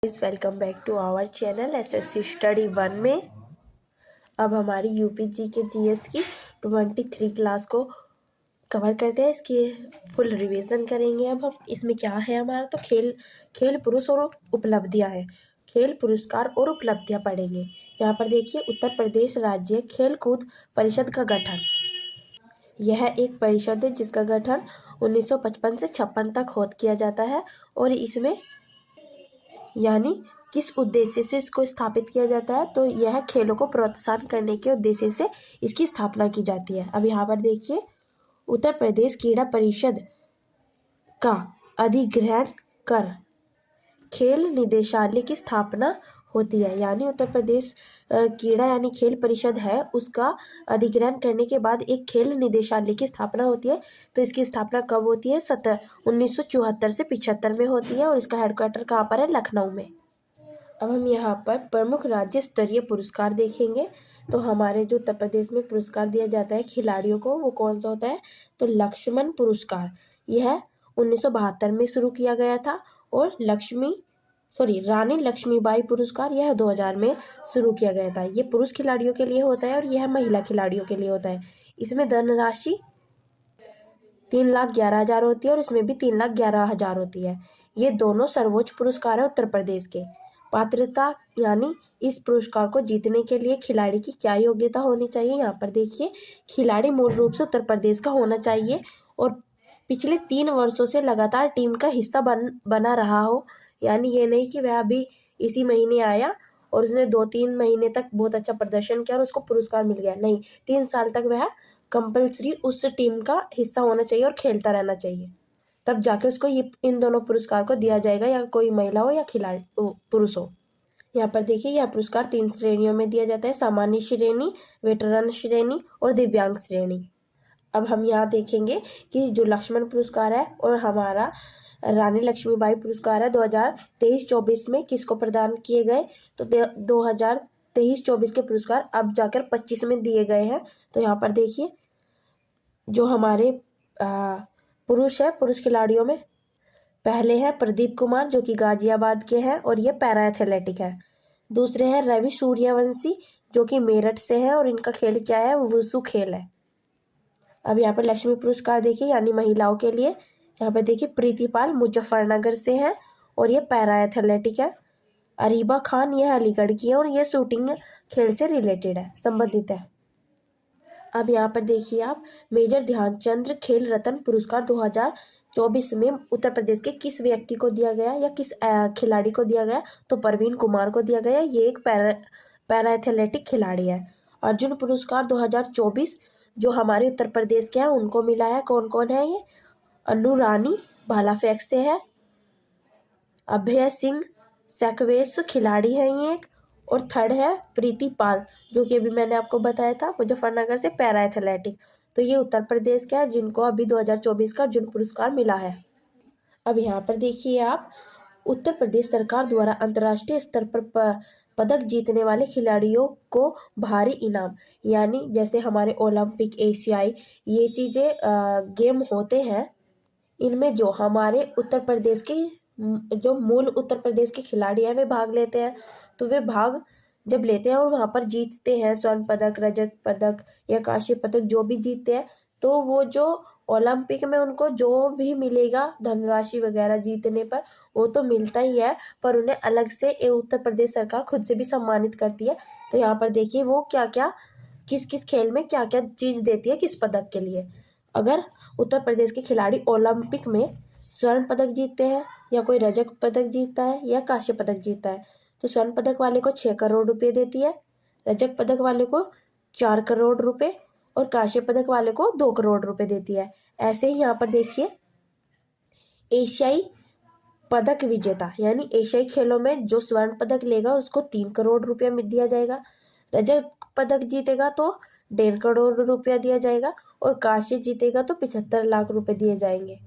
Welcome back to our channel SSC study 1 में अब हमारी यूपीजी के जीएस की 23 क्लास को कवर करते हैं। इसकी फुल रिवीजन करेंगे। अब हम इसमें क्या है हमारा, तो खेल पुरुष और उपलब्धियां हैं। खेल पुरस्कार और उपलब्धियां पढ़ेंगे। यहाँ पर देखिए, उत्तर प्रदेश राज्य खेल कूद परिषद का गठन। यह एक परिषद है जिसका गठन 1955 से 56 तक किया जाता है। और इसमें यानी किस उद्देश्य से इसको स्थापित किया जाता है, तो यह खेलों को प्रोत्साहन करने के उद्देश्य से इसकी स्थापना की जाती है। अब यहाँ पर देखिए, उत्तर प्रदेश क्रीड़ा परिषद का अधिग्रहण कर खेल निदेशालय की स्थापना होती है। यानी उत्तर प्रदेश क्रीड़ा यानी खेल परिषद है, उसका अधिग्रहण करने के बाद एक खेल निदेशालय की स्थापना होती है। तो इसकी स्थापना कब होती है? 1974 से 75 में होती है। और इसका हेडक्वार्टर कहाँ पर है? लखनऊ में। अब हम यहाँ पर प्रमुख राज्य स्तरीय पुरस्कार देखेंगे। तो हमारे जो उत्तर प्रदेश में पुरस्कार दिया जाता है खिलाड़ियों को, वो कौन सा होता है? तो लक्ष्मण पुरस्कार। यह 1972 में शुरू किया गया था। और रानी लक्ष्मीबाई पुरस्कार यह 2000 में शुरू किया गया था। ये पुरुष खिलाड़ियों के लिए होता है और यह महिला खिलाड़ियों के लिए होता है। इसमें धनराशि 3,11,000 होती है और इसमें भी 3,11,000 होती है। ये दोनों सर्वोच्च पुरस्कार है उत्तर प्रदेश के। पात्रता यानी इस पुरस्कार को जीतने के लिए खिलाड़ी की क्या योग्यता होनी चाहिए? यहाँ पर देखिए, खिलाड़ी मूल रूप से उत्तर प्रदेश का होना चाहिए और पिछले 3 वर्षों से लगातार टीम का हिस्सा बना रहा हो। यानी ये नहीं कि वह अभी इसी महीने आया और उसने 2-3 महीने तक बहुत अच्छा प्रदर्शन किया और उसको पुरस्कार मिल गया। नहीं, 3 साल तक वह कंपल्सरी उस टीम का हिस्सा होना चाहिए और खेलता रहना चाहिए, तब जाके उसको इन दोनों पुरस्कार को दिया जाएगा, या कोई महिला हो या खिलाड़ी पुरुष हो। यहाँ पर देखिए, यह पुरस्कार 3 श्रेणियों में दिया जाता है: सामान्य श्रेणी, वेटरन श्रेणी और दिव्यांग श्रेणी। अब हम यहाँ देखेंगे कि जो लक्ष्मण पुरस्कार है और हमारा रानी लक्ष्मीबाई पुरस्कार है 2023-24 में किसको प्रदान किए गए? तो 2023-24 के पुरस्कार अब जाकर 25 में दिए गए हैं। तो यहाँ पर देखिए, जो हमारे पुरुष है, पुरुष खिलाड़ियों में पहले हैं प्रदीप कुमार जो कि गाजियाबाद के हैं और ये पैरा एथलेटिक है। दूसरे हैं रवि सूर्यवंशी जो कि मेरठ से है और इनका खेल क्या है? वुशु खेल है। अब यहाँ पर लक्ष्मी पुरस्कार देखिए, यानी महिलाओं के लिए। यहाँ पर देखिए, प्रीति पाल मुजफ्फरनगर से है और ये पैरा एथलेटिक है। अरीबा खान यह अलीगढ़ की है और ये शूटिंग खेल से रिलेटेड है, संबंधित है। अब यहाँ पर देखिए आप, मेजर ध्यानचंद खेल रत्न पुरस्कार 2024 में उत्तर प्रदेश के किस व्यक्ति को दिया गया या किस खिलाड़ी को दिया गया? तो प्रवीण कुमार को दिया गया। ये एक पैरा एथलेटिक खिलाड़ी है। अर्जुन पुरस्कार 2024 जो हमारे उत्तर प्रदेश के हैं उनको मिला है। कौन कौन है ये? अनु रानी भालाफेक से है, अभय सिंह सेकवेस खिलाड़ी है ये एक, और थर्ड है प्रीति पाल जो कि अभी मैंने आपको बताया था मुजफ्फरनगर से पैरा एथलेटिक। तो ये उत्तर प्रदेश के हैं जिनको अभी 2024 का अर्जुन पुरस्कार मिला है। अब यहाँ पर देखिए आप, उत्तर प्रदेश सरकार द्वारा अंतर्राष्ट्रीय स्तर पर पदक जीतने वाले खिलाड़ियों को भारी इनाम, यानी जैसे हमारे ओलंपिक, एशियाई ये चीज़ें गेम होते हैं, इनमें जो हमारे उत्तर प्रदेश के जो मूल उत्तर प्रदेश के खिलाड़ी हैं वे भाग लेते हैं। तो वे भाग जब लेते हैं और वहाँ पर जीतते हैं, स्वर्ण पदक, रजत पदक या कांस्य पदक जो भी जीतते हैं, तो वो जो ओलंपिक में उनको जो भी मिलेगा धनराशि वगैरह जीतने पर, वो तो मिलता ही है, पर उन्हें अलग से उत्तर प्रदेश सरकार खुद से भी सम्मानित करती है। तो यहाँ पर देखिए वो क्या क्या, किस किस खेल में क्या क्या चीज़ देती है किस पदक के लिए। अगर उत्तर प्रदेश के खिलाड़ी ओलंपिक में स्वर्ण पदक जीतते हैं या कोई रजत पदक जीतता है या कांस्य पदक जीतता है, तो स्वर्ण पदक वाले को 6 करोड़ रुपए देती है, रजत पदक वाले को 4 करोड़ रुपए और कांस्य पदक वाले को 2 करोड़ रुपए देती है। ऐसे ही यहाँ पर देखिए, एशियाई पदक विजेता यानी एशियाई खेलों में जो स्वर्ण पदक लेगा उसको 3 करोड़ रुपया दिया जाएगा, रजत पदक जीतेगा तो 1.5 करोड़ रुपया दिया जाएगा और कांस्य जीतेगा तो 75 लाख रुपए दिए जाएंगे।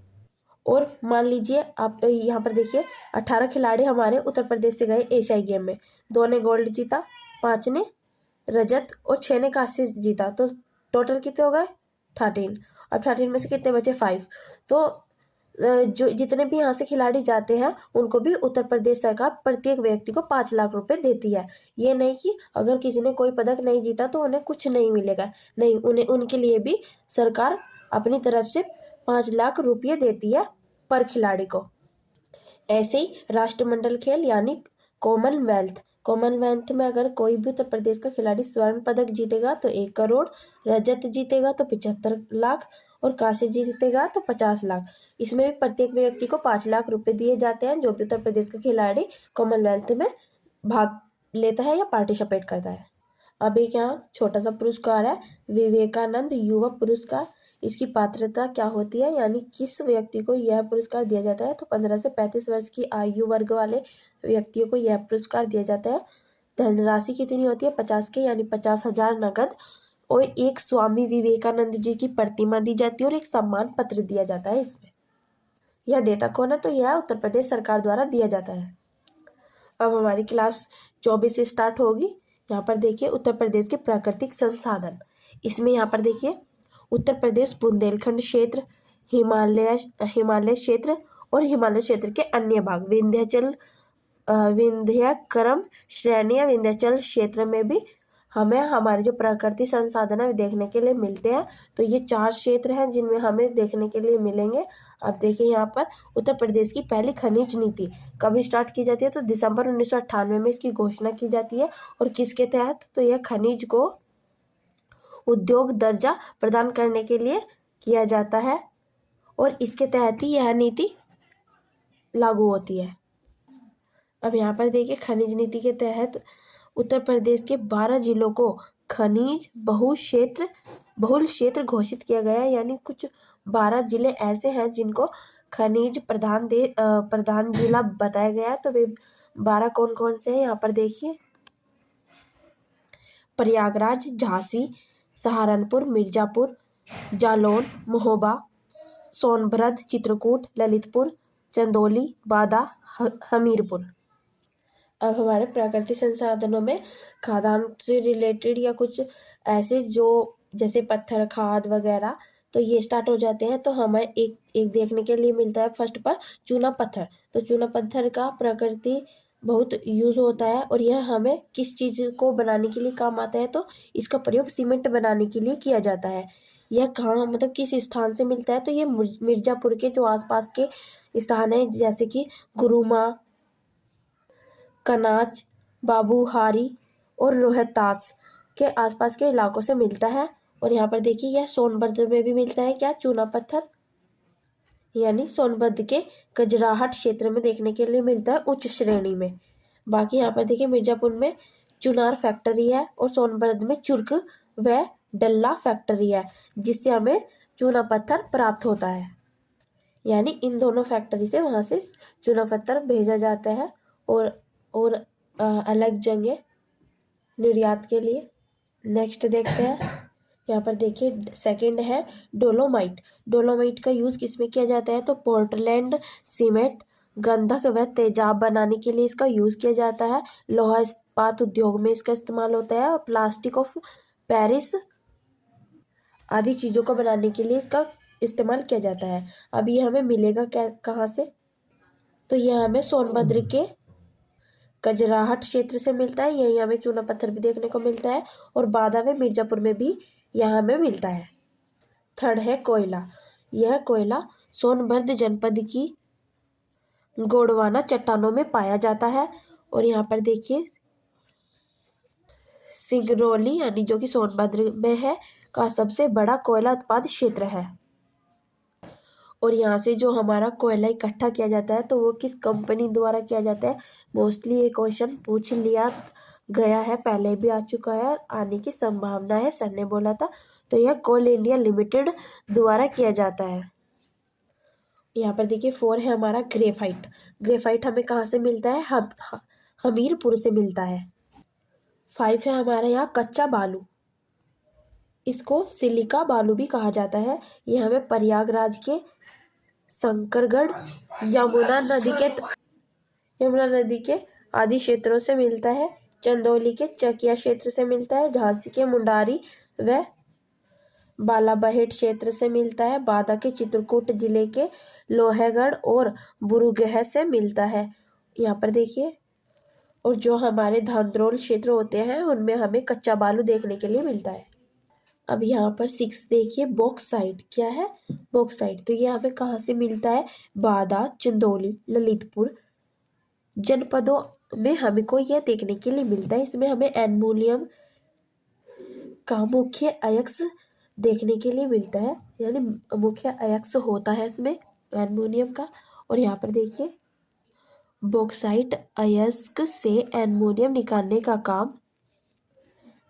और मान लीजिए आप यहाँ पर देखिए, 18 खिलाड़ी हमारे उत्तर प्रदेश से गए एशियाई गेम में, 2 ने गोल्ड जीता, 5 ने रजत और 6 ने कांस्य जीता, तो टोटल कितने हो गए? 13। अब 13 में से कितने बचे? 5। तो जो जितने भी यहाँ से खिलाड़ी जाते हैं उनको भी उत्तर प्रदेश सरकार प्रत्येक व्यक्ति को 5 लाख रुपए देती है। ये नहीं कि अगर किसी ने कोई पदक नहीं जीता तो उन्हें कुछ नहीं मिलेगा, नहीं, उन्हें उनके लिए भी सरकार अपनी तरफ से 5 लाख रुपये देती है पर खिलाड़ी को। ऐसे ही राष्ट्रमंडल खेल यानी कॉमनवेल्थ में अगर कोई भी उत्तर प्रदेश का खिलाड़ी स्वर्ण पदक जीतेगा तो 1 करोड़, रजत जीतेगा तो 75 लाख और कांस्य जीतेगा तो 50 लाख। इसमें भी प्रत्येक व्यक्ति को 5 लाख रुपए दिए जाते हैं जो भी उत्तर प्रदेश का खिलाड़ी कॉमनवेल्थ में भाग लेता है या पार्टिसिपेट करता है। अब एक यहाँ छोटा सा पुरस्कार है, विवेकानंद युवा पुरस्कार। इसकी पात्रता क्या होती है, यानी किस व्यक्ति को यह पुरस्कार दिया जाता है, तो 15 से 35 वर्ष की आयु वर्ग वाले व्यक्तियों को यह पुरस्कार दिया जाता है। धनराशि कितनी होती है, 50 के यानी 50,000 नगद, और एक स्वामी विवेकानंद जी की प्रतिमा दी जाती है और एक सम्मान पत्र दिया जाता है। इसमें यह देता कौन है, तो यह उत्तर प्रदेश सरकार द्वारा दिया जाता है। अब हमारी क्लास 24 से स्टार्ट होगी। यहाँ पर देखिए उत्तर प्रदेश के प्राकृतिक संसाधन। इसमें यहाँ पर देखिए उत्तर प्रदेश बुंदेलखंड क्षेत्र, हिमालय क्षेत्र और हिमालय क्षेत्र के अन्य भाग, विंध्यक्रम श्रेणी या विंध्याचल क्षेत्र में भी हमें हमारे जो प्राकृतिक संसाधन है देखने के लिए मिलते हैं। तो ये 4 क्षेत्र हैं जिनमें हमें देखने के लिए मिलेंगे। अब देखिए यहाँ पर उत्तर प्रदेश की पहली खनिज नीति कब स्टार्ट की जाती है, तो दिसंबर 1998 में इसकी घोषणा की जाती है। और किसके तहत, तो यह खनिज को उद्योग दर्जा प्रदान करने के लिए किया जाता है और इसके तहत ही यह नीति लागू होती है। अब यहाँ पर देखिए खनिज नीति के तहत उत्तर प्रदेश के 12 जिलों को खनिज बहुल क्षेत्र घोषित किया गया है, यानी कुछ 12 जिले ऐसे हैं जिनको खनिज प्रधान जिला बताया गया है। तो वे 12 कौन कौन से हैं, यहाँ पर देखिए प्रयागराज, झांसी, सहारनपुर, मिर्जापुर, जालौन, महोबा, सोनभद्र, चित्रकूट, ललितपुर, चंदौली, बादा, हमीरपुर। अब हमारे प्राकृतिक संसाधनों में खाद्यान्न से रिलेटेड या कुछ ऐसे जो जैसे पत्थर खाद वगैरह, तो ये स्टार्ट हो जाते हैं। तो हमें एक देखने के लिए मिलता है फर्स्ट पर चूना पत्थर। तो चूना पत्थर का प्रकृति बहुत यूज़ होता है और यह हमें किस चीज़ को बनाने के लिए काम आता है, तो इसका प्रयोग सीमेंट बनाने के लिए किया जाता है। यह कहाँ मतलब किस स्थान से मिलता है, तो ये मिर्ज़ापुर के जो आसपास के स्थान हैं जैसे कि गुरुमा, कनाच, बाबूहारी और रोहतास के आसपास के इलाकों से मिलता है। और यहाँ पर देखिए यह सोनभद्र में भी मिलता है क्या, चूना पत्थर, यानी सोनभद्र के कजराहट क्षेत्र में देखने के लिए मिलता है उच्च श्रेणी में। बाकी यहाँ पर देखिए मिर्जापुर में चुनार फैक्ट्री है और सोनभद्र में चुर्क व डल्ला फैक्ट्री है जिससे हमें चूना पत्थर प्राप्त होता है। यानी इन दोनों फैक्ट्री से वहाँ से चूना पत्थर भेजा जाता है और अलग जगह निर्यात के लिए। नेक्स्ट देखते हैं, यहाँ पर देखिए सेकंड है डोलोमाइट का यूज़ किस में किया जाता है, तो पोर्टलैंड सीमेंट, गंधक व तेजाब बनाने के लिए इसका यूज़ किया जाता है। लोहा इस्पात उद्योग में इसका इस्तेमाल होता है और प्लास्टिक ऑफ पेरिस आदि चीज़ों को बनाने के लिए इसका इस्तेमाल किया जाता है। अब ये हमें मिलेगा क्या, कहाँ से, तो यह हमें सोनभद्र के कजराहट क्षेत्र से मिलता है। यहीं हमें चूना पत्थर भी देखने को मिलता है और बादा में मिर्जापुर में भी यहाँ हमें मिलता है। थर्ड है कोयला। यह कोयला सोनभद्र जनपद की गोंडवाना चट्टानों में पाया जाता है और यहाँ पर देखिए सिंगरौली यानी जो कि सोनभद्र में है का सबसे बड़ा कोयला उत्पाद क्षेत्र है। और यहाँ से जो हमारा कोयला इकट्ठा किया जाता है तो वो किस कंपनी द्वारा किया जाता है, मोस्टली ये क्वेश्चन पूछ लिया गया है, पहले भी आ चुका है और आने की संभावना है, सर ने बोला था। तो यह कोल इंडिया लिमिटेड द्वारा किया जाता है। यहाँ पर देखिए 4 है हमारा ग्रेफाइट हमें कहाँ से मिलता है, हमीरपुर से मिलता है। 5 है हमारे यहाँ कच्चा बालू, इसको सिलिका बालू भी कहा जाता है। यह हमें प्रयागराज के शंकरगढ़ यमुना नदी के आदि क्षेत्रों से मिलता है। चंदौली के चकिया क्षेत्र से मिलता है। झांसी के मुंडारी व बालाबहेट क्षेत्र से मिलता है। बादा के चित्रकूट जिले के लोहगढ़ और बुरुगह से मिलता है। यहाँ पर देखिए, और जो हमारे धांधरोल क्षेत्र होते हैं उनमें हमें कच्चा बालू देखने के लिए मिलता है। अब यहाँ पर 6 देखिए, बॉक्साइट क्या है? बॉक्साइट तो ये हमें कहाँ से मिलता है? बादा, चंदौली, ललितपुर जनपदों में हमको यह देखने के लिए मिलता है। इसमें हमें एल्युमिनियम का मुख्य अयस्क देखने के लिए मिलता है, यानी मुख्य अयस्क होता है इसमें एल्युमिनियम का। और यहाँ पर देखिए, बॉक्साइट अयस्क से एल्युमिनियम निकालने का काम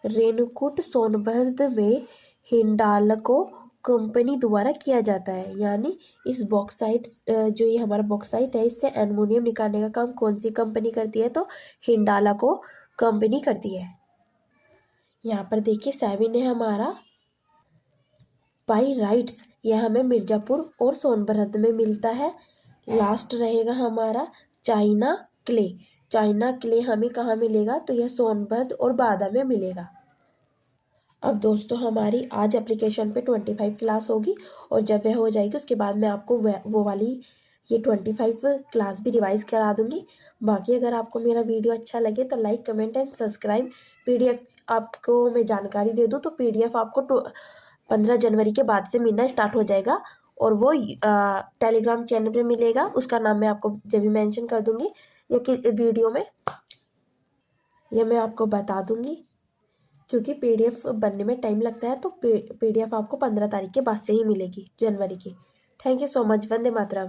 रेणुकूट सोनभद्र में हिंडाल्को कंपनी द्वारा किया जाता है। यानी इस बॉक्साइट, जो ये हमारा बॉक्साइट है, इससे एल्युमिनियम निकालने का काम कौन सी कंपनी करती है? तो हिंडाल्को कंपनी करती है। यहाँ पर देखिए 7 है हमारा पाइराइट्स, यह हमें मिर्जापुर और सोनभद्र में मिलता है। लास्ट रहेगा हमारा चाइना क्ले। चाइना क्ले हमें कहाँ मिलेगा? तो यह सोनभद्र और बादा में मिलेगा। अब दोस्तों हमारी आज एप्लीकेशन पे 25 क्लास होगी, और जब वह हो जाएगी उसके बाद मैं आपको वो वाली ये 25 क्लास भी रिवाइज करा दूंगी। बाकी अगर आपको मेरा वीडियो अच्छा लगे तो like, comment and subscribe. PDF आपको मैं जानकारी दे दूँ तो पीडीएफ आपको 15 जनवरी के बाद से मिलना स्टार्ट हो जाएगा, और वो टेलीग्राम चैनल पे मिलेगा। उसका नाम मैं आपको जब भी मेंशन कर दूंगी या कि वीडियो में, यह मैं आपको बता दूंगी। क्योंकि पीडीएफ बनने में टाइम लगता है, तो पीडीएफ आपको 15 तारीख के बाद से ही मिलेगी, जनवरी की। Thank you so much. Vande Mataram.